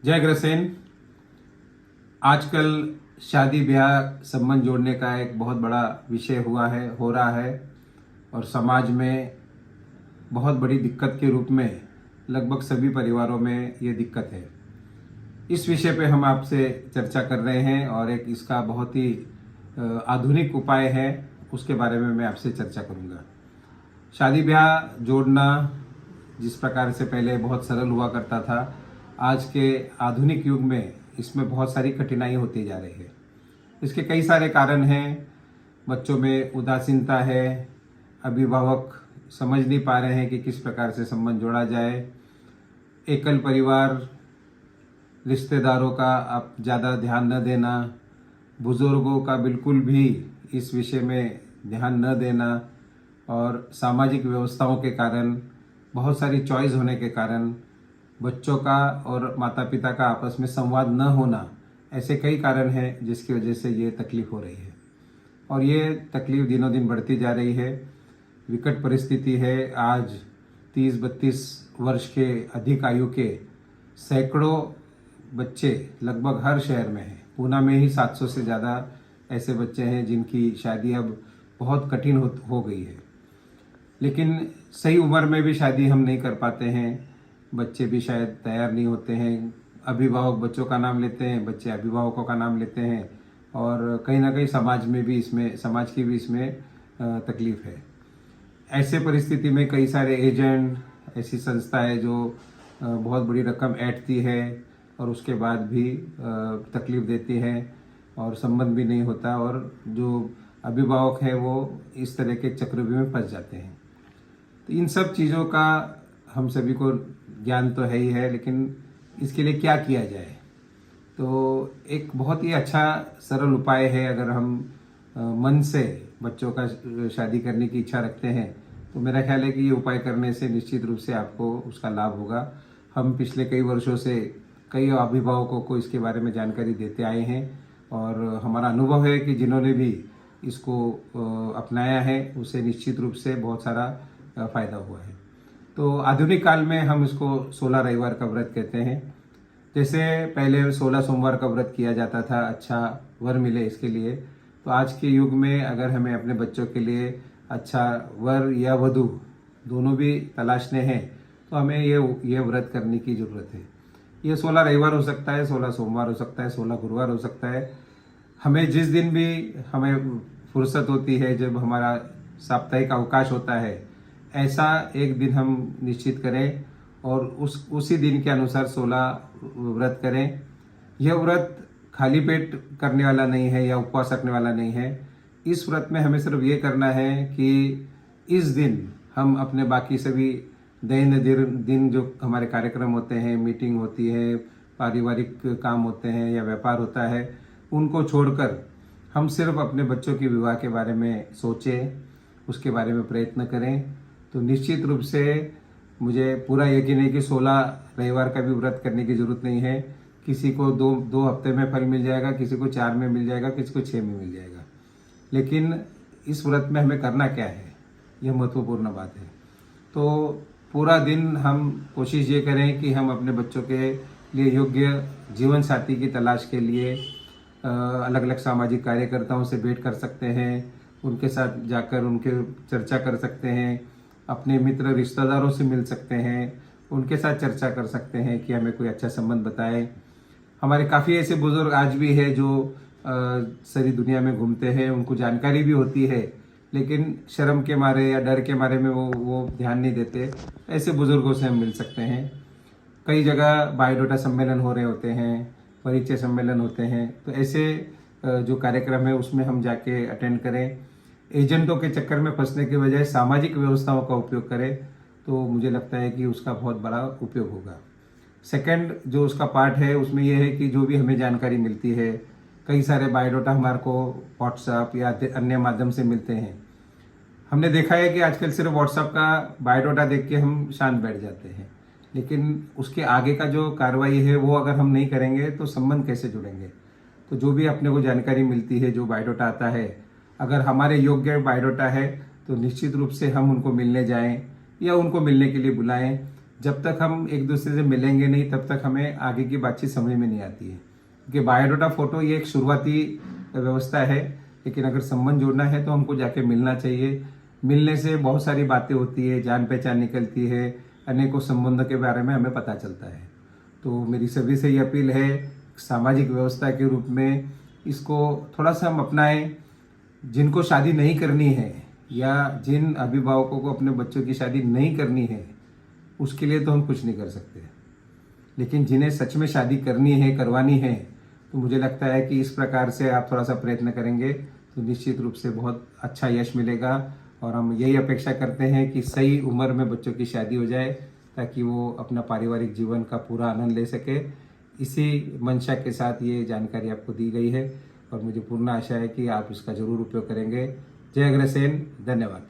जय ग्रसेन। आजकल शादी ब्याह संबंध जोड़ने का एक बहुत बड़ा विषय हो रहा है और समाज में बहुत बड़ी दिक्कत के रूप में लगभग सभी परिवारों में ये दिक्कत है। इस विषय पे हम आपसे चर्चा कर रहे हैं और एक इसका बहुत ही आधुनिक उपाय है, उसके बारे में मैं आपसे चर्चा करूंगा। शादी ब्याह जोड़ना जिस प्रकार से पहले बहुत सरल हुआ करता था, आज के आधुनिक युग में इसमें बहुत सारी कठिनाई होती जा रही है। इसके कई सारे कारण हैं। बच्चों में उदासीनता है, अभिभावक समझ नहीं पा रहे हैं कि किस प्रकार से संबंध जोड़ा जाए, एकल परिवार, रिश्तेदारों का अब ज़्यादा ध्यान न देना, बुजुर्गों का बिल्कुल भी इस विषय में ध्यान न देना और सामाजिक व्यवस्थाओं के कारण, बहुत सारी चॉइस होने के कारण बच्चों का और माता पिता का आपस में संवाद न होना, ऐसे कई कारण हैं जिसकी वजह से ये तकलीफ हो रही है। और ये तकलीफ दिनों दिन बढ़ती जा रही है। विकट परिस्थिति है। आज 30-32 वर्ष के अधिक आयु के सैकड़ों बच्चे लगभग हर शहर में हैं। पूना में ही 700 से ज़्यादा ऐसे बच्चे हैं जिनकी शादी अब बहुत कठिन हो गई है। लेकिन सही उम्र में भी शादी हम नहीं कर पाते हैं। बच्चे भी शायद तैयार नहीं होते हैं। अभिभावक बच्चों का नाम लेते हैं, बच्चे अभिभावकों का नाम लेते हैं और कहीं ना कहीं समाज की भी इसमें तकलीफ है। ऐसे परिस्थिति में कई सारे एजेंट, ऐसी संस्था है जो बहुत बड़ी रकम ऐंठती है और उसके बाद भी तकलीफ देती है और संबंध भी नहीं होता और जो अभिभावक है वो इस तरह के चक्रव्यूह में फंस जाते हैं। तो इन सब चीज़ों का हम सभी को ज्ञान तो है ही है, लेकिन इसके लिए क्या किया जाए? तो एक बहुत ही अच्छा सरल उपाय है। अगर हम मन से बच्चों का शादी करने की इच्छा रखते हैं तो मेरा ख्याल है कि ये उपाय करने से निश्चित रूप से आपको उसका लाभ होगा। हम पिछले कई वर्षों से कई अभिभावकों को इसके बारे में जानकारी देते आए हैं और हमारा अनुभव है कि जिन्होंने भी इसको अपनाया है उसे निश्चित रूप से बहुत सारा फायदा हुआ है। तो आधुनिक काल में हम इसको 16 रविवार का व्रत कहते हैं। जैसे पहले 16 सोमवार का व्रत किया जाता था अच्छा वर मिले इसके लिए, तो आज के युग में अगर हमें अपने बच्चों के लिए अच्छा वर या वधू दोनों भी तलाशने हैं तो हमें ये व्रत करने की ज़रूरत है। ये 16 रविवार हो सकता है, 16 सोमवार हो सकता है, 16 गुरुवार हो सकता है। हमें जिस दिन भी हमें फुर्सत होती है, जब हमारा साप्ताहिक अवकाश होता है, ऐसा एक दिन हम निश्चित करें और उसी दिन के अनुसार 16 व्रत करें। यह व्रत खाली पेट करने वाला नहीं है या उपवास रखने वाला नहीं है। इस व्रत में हमें सिर्फ ये करना है कि इस दिन हम अपने बाकी सभी दैनंदिन दिन जो हमारे कार्यक्रम होते हैं, मीटिंग होती है, पारिवारिक काम होते हैं या व्यापार होता है, उनको छोड़कर हम सिर्फ अपने बच्चों के विवाह के बारे में सोचें, उसके बारे में प्रयत्न करें। तो निश्चित रूप से मुझे पूरा यकीन है कि 16 रविवार का भी व्रत करने की जरूरत नहीं है। किसी को दो हफ्ते में फल मिल जाएगा, किसी को 4 में मिल जाएगा, किसी को 6 में मिल जाएगा। लेकिन इस व्रत में हमें करना क्या है, यह महत्वपूर्ण बात है। तो पूरा दिन हम कोशिश ये करें कि हम अपने बच्चों के लिए योग्य जीवन साथी की तलाश के लिए अलग अलग सामाजिक कार्यकर्ताओं से भेंट कर सकते हैं, उनके साथ जाकर उनके चर्चा कर सकते हैं, अपने मित्र रिश्तेदारों से मिल सकते हैं, उनके साथ चर्चा कर सकते हैं कि हमें कोई अच्छा संबंध बताएं। हमारे काफ़ी ऐसे बुजुर्ग आज भी हैं जो सारी दुनिया में घूमते हैं, उनको जानकारी भी होती है, लेकिन शर्म के मारे या डर के मारे में वो ध्यान नहीं देते। ऐसे बुजुर्गों से हम मिल सकते हैं। कई जगह बायोडाटा सम्मेलन हो रहे होते हैं, परिचय सम्मेलन होते हैं, तो ऐसे जो कार्यक्रम है उसमें हम जाके अटेंड करें। एजेंटों के चक्कर में फंसने के बजाय सामाजिक व्यवस्थाओं का उपयोग करें तो मुझे लगता है कि उसका बहुत बड़ा उपयोग होगा। सेकंड जो उसका पार्ट है उसमें यह है कि जो भी हमें जानकारी मिलती है, कई सारे बायोडाटा हमारे को व्हाट्सएप या अन्य माध्यम से मिलते हैं। हमने देखा है कि आजकल सिर्फ व्हाट्सएप का बायोडाटा देख के हम शांत बैठ जाते हैं, लेकिन उसके आगे का जो कार्रवाई है वो अगर हम नहीं करेंगे तो संबंध कैसे जुड़ेंगे। तो जो भी अपने को जानकारी मिलती है, जो बायोडाटा आता है, अगर हमारे योग्य बायोडाटा है तो निश्चित रूप से हम उनको मिलने जाएं या उनको मिलने के लिए बुलाएं जब तक हम एक दूसरे से मिलेंगे नहीं तब तक हमें आगे की बातचीत समझ में नहीं आती है, क्योंकि बायोडाटा फोटो ये एक शुरुआती व्यवस्था है, लेकिन अगर संबंध जोड़ना है तो हमको जाके मिलना चाहिए। मिलने से बहुत सारी बातें होती है, जान पहचान निकलती है, अनेकों संबंधों के बारे में हमें पता चलता है। तो मेरी सभी से ये अपील है, सामाजिक व्यवस्था के रूप में इसको थोड़ा सा हम अपनाएं। जिनको शादी नहीं करनी है या जिन अभिभावकों को अपने बच्चों की शादी नहीं करनी है, उसके लिए तो हम कुछ नहीं कर सकते, लेकिन जिन्हें सच में शादी करनी है, करवानी है, तो मुझे लगता है कि इस प्रकार से आप थोड़ा सा प्रयत्न करेंगे तो निश्चित रूप से बहुत अच्छा यश मिलेगा। और हम यही अपेक्षा करते हैं कि सही उम्र में बच्चों की शादी हो जाए, ताकि वो अपना पारिवारिक जीवन का पूरा आनंद ले सके। इसी मंशा के साथ ये जानकारी आपको दी गई है और मुझे पूर्ण आशा है कि आप इसका जरूर उपयोग करेंगे। जय अग्रसेन, धन्यवाद।